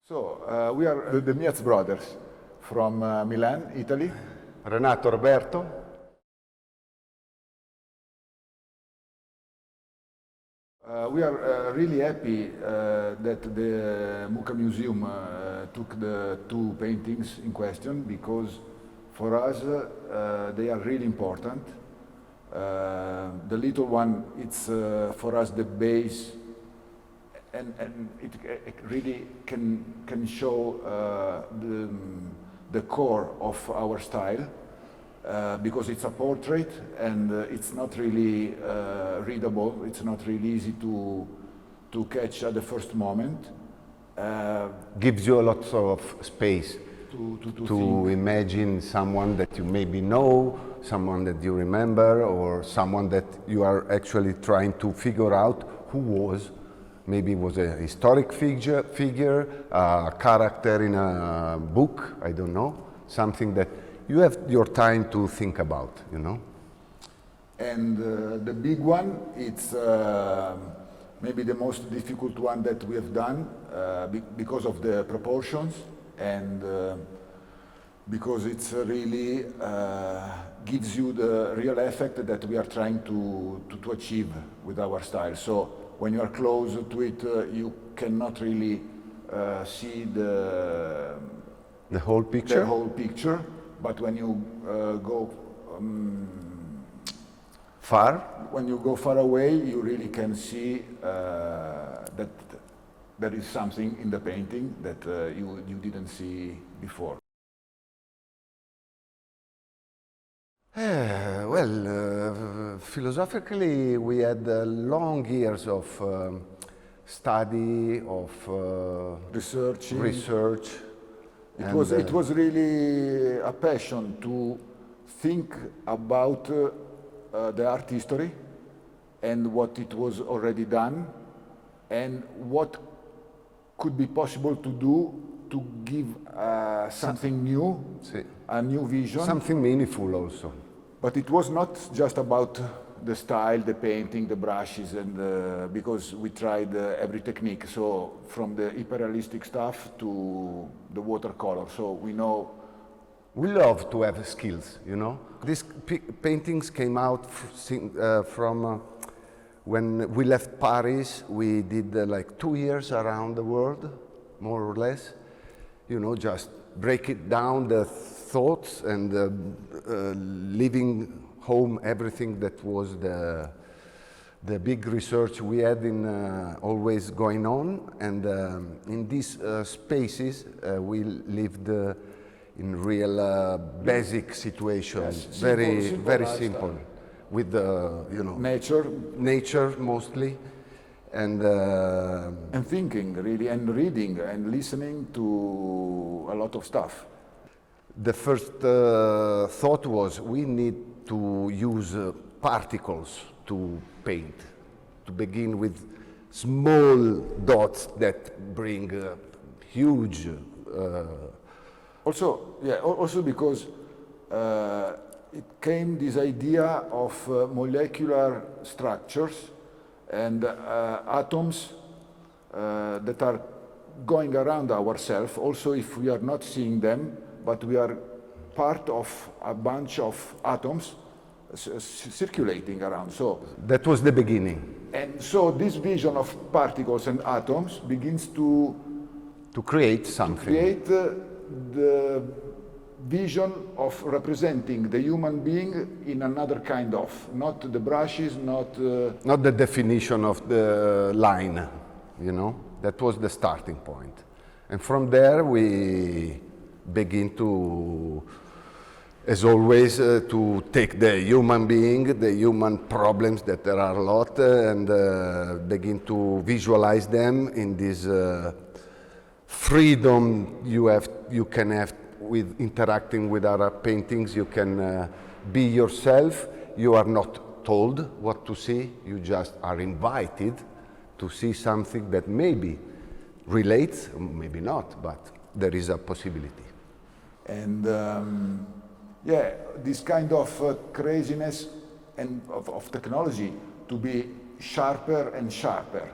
So, we are the Miaz brothers from Milan, Italy. Renato, Roberto. We are really happy that the MUCA Museum took the two paintings in question, because for us they are really important. The little one, it's for us the base, and it really can show the core of our style, because it's a portrait and it's not really readable. It's not really easy to catch at the first moment. Gives you a lot of space to imagine someone that you maybe know, someone that you remember, or someone that you are actually trying to figure out who was. Maybe it was a historic figure, a character in a book, I don't know, something that you have your time to think about, you know? And the big one, it's maybe the most difficult one that we have done because of the proportions, and because it's really gives you the real effect that we are trying to achieve with our style. So when you are close to it, you cannot really see the whole picture. The whole picture. But when you go when you go far away, you really can see that there is something in the painting that you didn't see before. Philosophically, we had long years of study, of research. It was really a passion to think about the art history and what it was already done, and what could be possible to do to give something new, a new vision. Something meaningful also. But it was not just about the style, the painting, the brushes, and because we tried every technique, so from the hyperrealistic stuff to the watercolor. So we know. We love to have skills, you know. These paintings came out from when we left Paris. We did like 2 years around the world, more or less. You know, just break it down, the thoughts, and leaving home everything that was the big research we had in always going on. And in these spaces we lived in real basic situations, yes, very simple, with you know, nature mostly, and thinking really, and reading and listening to a lot of stuff. The first thought was we need to use particles to paint, to begin with small dots that bring huge. Also because it came this idea of molecular structures and atoms that are going around ourselves, also if we are not seeing them, but we are part of a bunch of atoms circulating around. So that was the beginning. And so this vision of particles and atoms begins to create something. To create the vision of representing the human being in another kind of, not the brushes, not the definition of the line, you know. That was the starting point. And from there we begin to, as always, to take the human being, the human problems, that there are a lot, and begin to visualize them in this freedom you can have with interacting with other paintings. You can be yourself. You are not told what to see. You just are invited to see something that maybe relates, maybe not, but there is a possibility. And this kind of craziness and of technology to be sharper and sharper.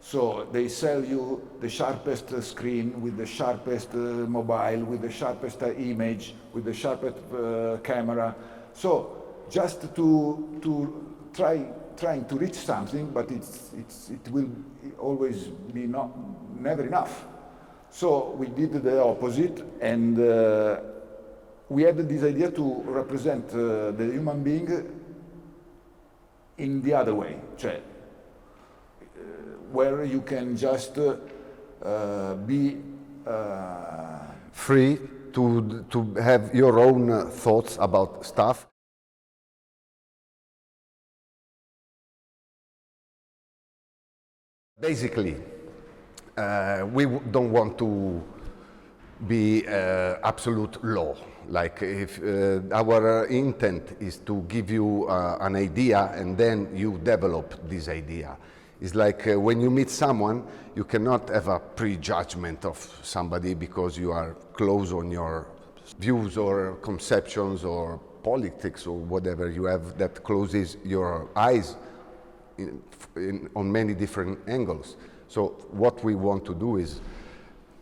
So they sell you the sharpest screen with the sharpest mobile, with the sharpest image, with the sharpest camera. So just to trying to reach something, but it will always be never enough. So we did the opposite, and we had this idea to represent the human being in the other way, cioè, where you can just be free to have your own thoughts about stuff. Basically, we don't want to be absolute law. Like if our intent is to give you an idea and then you develop this idea. It's like when you meet someone, you cannot have a prejudgment of somebody because you are close on your views or conceptions or politics or whatever you have that closes your eyes on many different angles. So what we want to do is...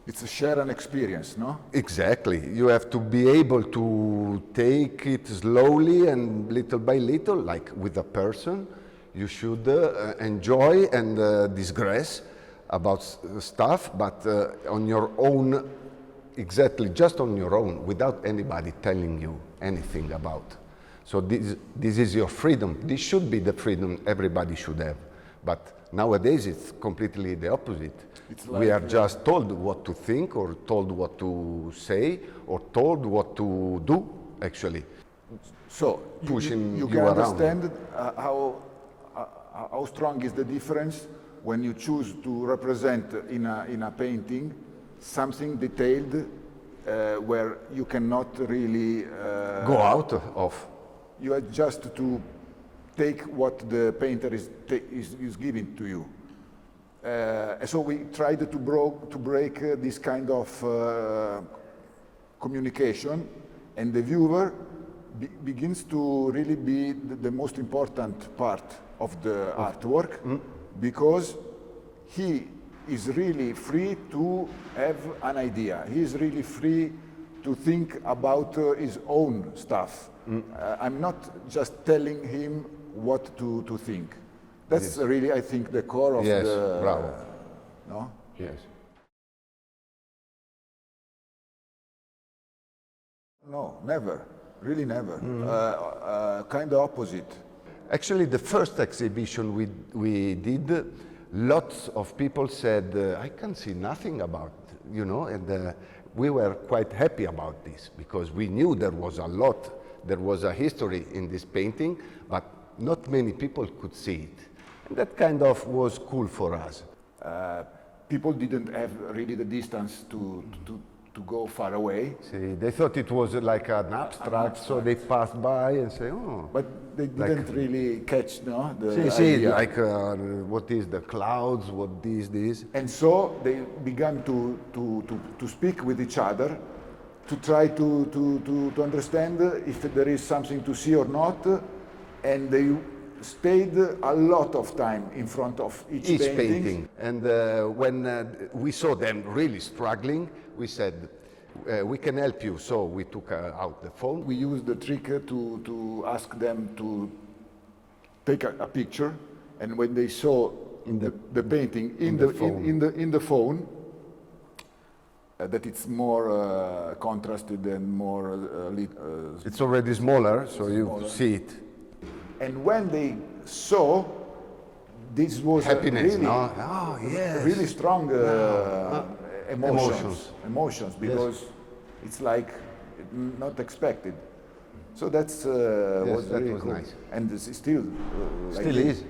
It's a share an experience, no? Exactly. You have to be able to take it slowly and little by little, like with a person. You should enjoy and digress about stuff, but on your own, exactly, just on your own, without anybody telling you anything about. So this is your freedom. This should be the freedom everybody should have. But nowadays it's completely the opposite. Like we are just told what to think or told what to say or told what to do, actually. So pushing you can understand how strong is the difference when you choose to represent in a painting something detailed where you cannot really go out of. You are just to take what the painter is giving to you. So we tried to break this kind of communication, and the viewer begins to really be the most important part of the artwork, because he is really free to have an idea. He is really free to think about his own stuff. I'm not just telling him what to think. That's really, I think, the core of the... Bravo. No? Yes. No, never. Really never. Kind of opposite. Actually, the first exhibition we did, lots of people said, I can see nothing about, you know, and we were quite happy about this because we knew there was a lot, there was a history in this painting, but not many people could see it. And that kind of was cool for us. People didn't have really the distance to go far away. See, they thought it was like an abstract, so they passed by and say, oh. But they didn't really catch, no? Like what is the clouds, what is this? And so they began to speak with each other, to try to understand if there is something to see or not, and they stayed a lot of time in front of each painting. And when we saw them really struggling, we said, we can help you. So we took out the phone. We used the trick to ask them to take a picture, and when they saw the painting in the phone, that it's more contrasted and more... it's already smaller, so you see it. And when they saw, this was happiness, really, oh, yes. really strong emotions, because it's like not expected. So that's was that really was cool. Nice. And this is still like still is.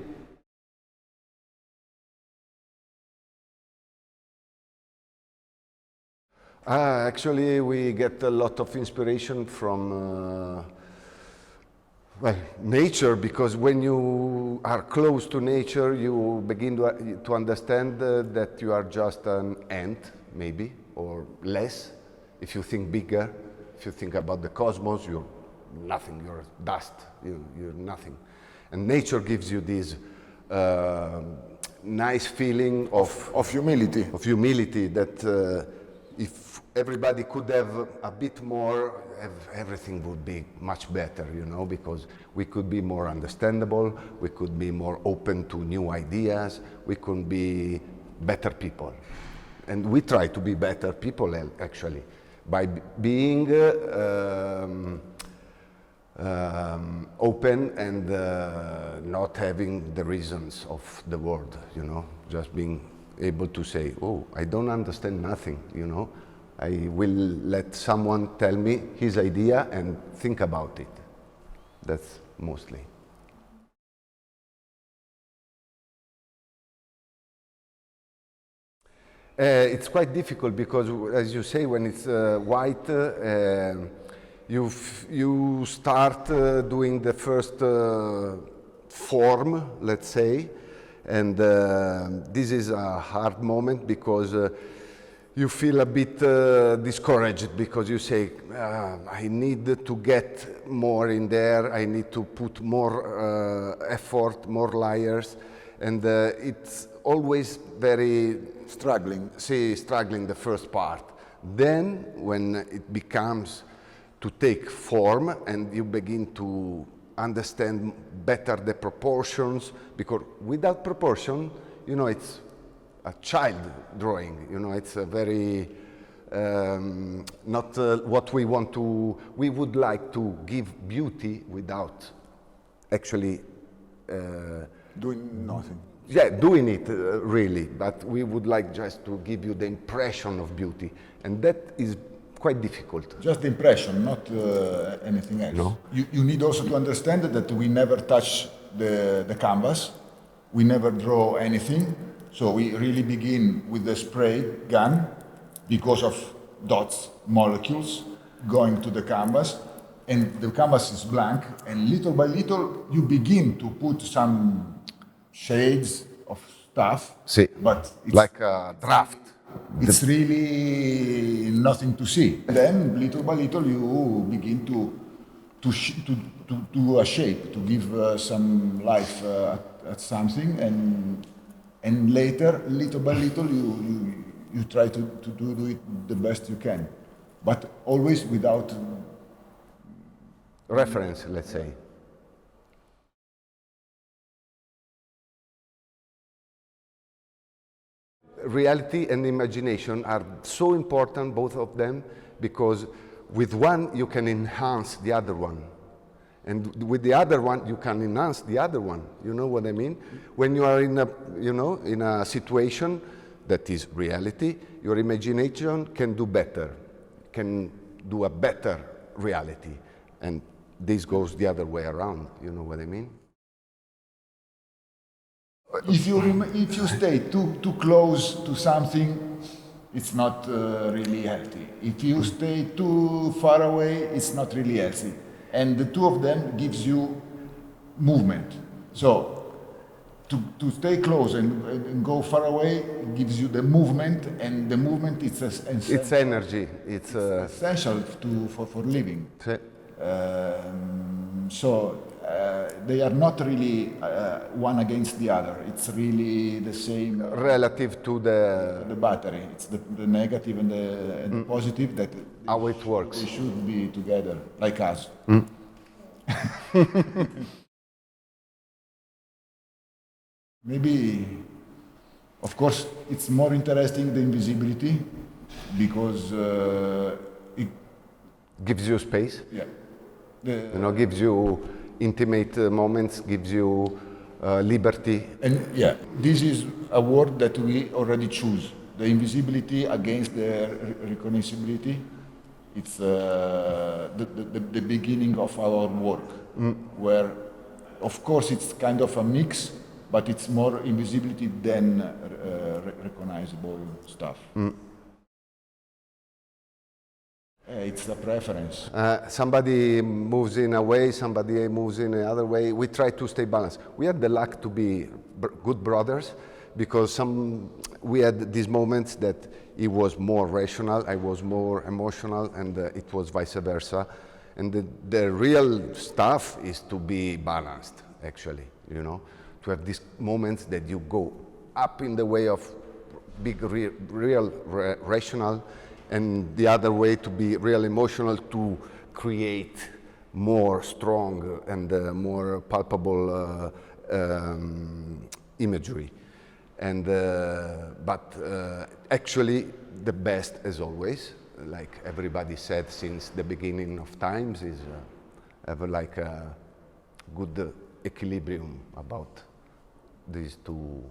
Actually, we get a lot of inspiration from nature, because when you are close to nature, you begin to understand that you are just an ant, maybe, or less. If you think bigger, if you think about the cosmos, you're nothing, you're dust, you're nothing. And nature gives you this nice feeling Of humility. of humility that if everybody could have a bit more, everything would be much better, you know, because we could be more understandable, we could be more open to new ideas, we could be better people. And we try to be better people, actually, by being open and not having the reasons of the world, you know, just being able to say, oh, I don't understand nothing, you know, I will let someone tell me his idea and think about it. That's mostly. It's quite difficult because, as you say, when it's white, you start doing the first form, let's say, and this is a hard moment because you feel a bit discouraged because you say, I need to get more in there, I need to put more effort, more layers, and it's always very Struggling. struggling the first part. Then when it becomes to take form and you begin to understand better the proportions, because without proportion, you know, it's a child drawing, you know, it's a very not what we want to, we would like to give beauty without actually Doing nothing. yeah, doing it really, but we would like just to give you the impression of beauty, and that is quite difficult. Just the impression, not anything else. No. You need also to understand that we never touch the canvas, we never draw anything, so we really begin with the spray gun because of dots, molecules going to the canvas, and the canvas is blank, and little by little you begin to put some shades of stuff, See, but it's like a draft. it's really nothing to see. Then, little by little, you begin to do a shape, to give some life at something, and later, little by little, you try to do it the best you can, but always without Reference, let's say. Reality and imagination are so important, both of them, because with one you can enhance the other one, and with the other one you can enhance the other one. You know what I mean? When you are in a, you know, in a situation that is reality, your imagination can do better, can do a better reality, and this goes the other way around. You know what I mean? If you stay too close to something, it's not really healthy. If you stay too far away, it's not really healthy. And the two of them gives you movement. So to stay close and go far away gives you the movement, and the movement it's energy. It's essential for living. So they are not really one against the other. It's really the same. Relative to The battery. It's the negative and the positive that how it works. they should be together, like us. Maybe, of course, it's more interesting the invisibility because it Gives you space. yeah. You know, gives you intimate moments, gives you liberty. And yeah, this is a word that we already choose. The invisibility against the recognizability. It's the beginning of our work, where, of course, it's kind of a mix, but it's more invisibility than recognizable stuff. It's a preference. Somebody moves in a way, somebody moves in another way. We try to stay balanced. We had the luck to be good brothers because we had these moments that he was more rational, I was more emotional, and it was vice versa. And the real stuff is to be balanced, actually, you know, to have these moments that you go up in the way of big rational, and the other way to be real emotional, to create more strong and more palpable imagery. And but actually the best, as always, like everybody said since the beginning of times, is have like a good equilibrium about these two.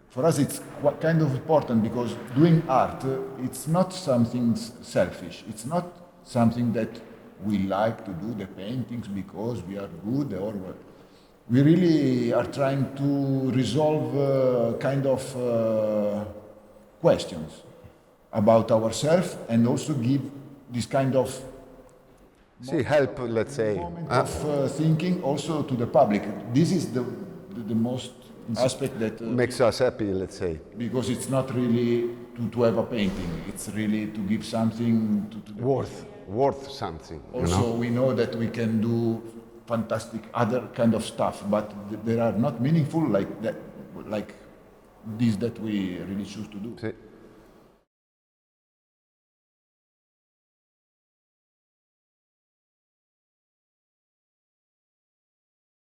For us, it's kind of important because doing art, it's not something selfish. It's not something that we like to do the paintings because we are good, or we really are trying to resolve kind of questions about ourselves, and also give this kind of Help, let's say, moment of thinking also to the public. This is the most aspect that makes us happy, let's say. Because it's not really to have a painting, it's really to give something to the worth something. Also, we know that we can do fantastic other kind of stuff, but they are not meaningful like that, like this that we really choose to do.